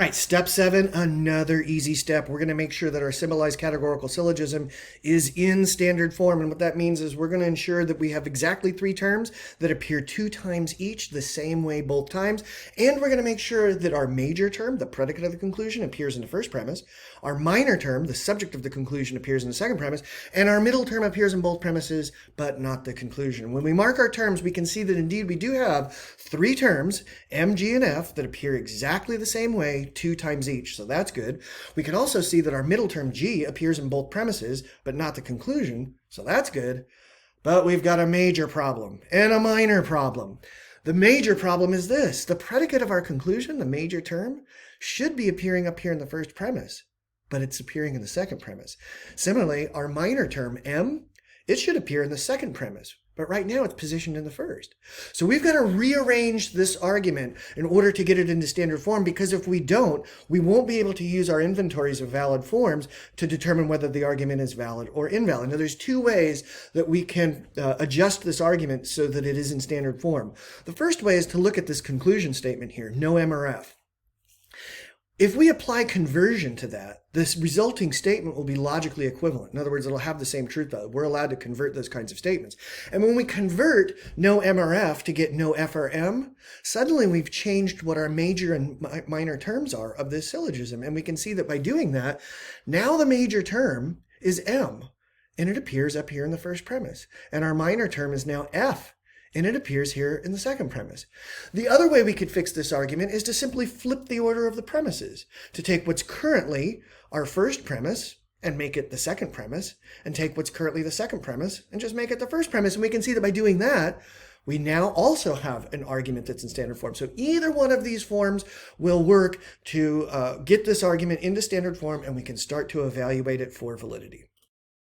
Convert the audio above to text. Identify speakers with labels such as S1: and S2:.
S1: right, step 7, another easy step. We're going to make sure that our symbolized categorical syllogism is in standard form. And what that means is we're going to ensure that we have exactly 3 terms that appear 2 times each, the same way both times. And we're going to make sure that our major term, the predicate of the conclusion, appears in the first premise. Our minor term, the subject of the conclusion, appears in the second premise. And our middle term appears in both premises, but not the conclusion. When we mark our terms, we can see that indeed we do have 3 terms, M, G, and F, that appear exactly the same way 2 times each. So that's good. We can also see that our middle term G appears in both premises, but not the conclusion. So that's good. But we've got a major problem and a minor problem. The major problem is this. The predicate of our conclusion, the major term, should be appearing up here in the first premise, but it's appearing in the second premise. Similarly, our minor term, M, it should appear in the second premise, but right now it's positioned in the first. So we've got to rearrange this argument in order to get it into standard form, because if we don't, we won't be able to use our inventories of valid forms to determine whether the argument is valid or invalid. Now, there's 2 ways that we can adjust this argument so that it is in standard form. The first way is to look at this conclusion statement here, no M or F. If we apply conversion to that, this resulting statement will be logically equivalent. In other words, it'll have the same truth value. We're allowed to convert those kinds of statements. And when we convert no M or F to get no F or M, suddenly we've changed what our major and minor terms are of this syllogism. And we can see that by doing that, now the major term is M, and it appears up here in the first premise. And our minor term is now F, and it appears here in the second premise. The other way we could fix this argument is to simply flip the order of the premises, to take what's currently our first premise and make it the second premise, and take what's currently the second premise and just make it the first premise. And we can see that by doing that, we now also have an argument that's in standard form. So either one of these forms will work to get this argument into standard form, and we can start to evaluate it for validity.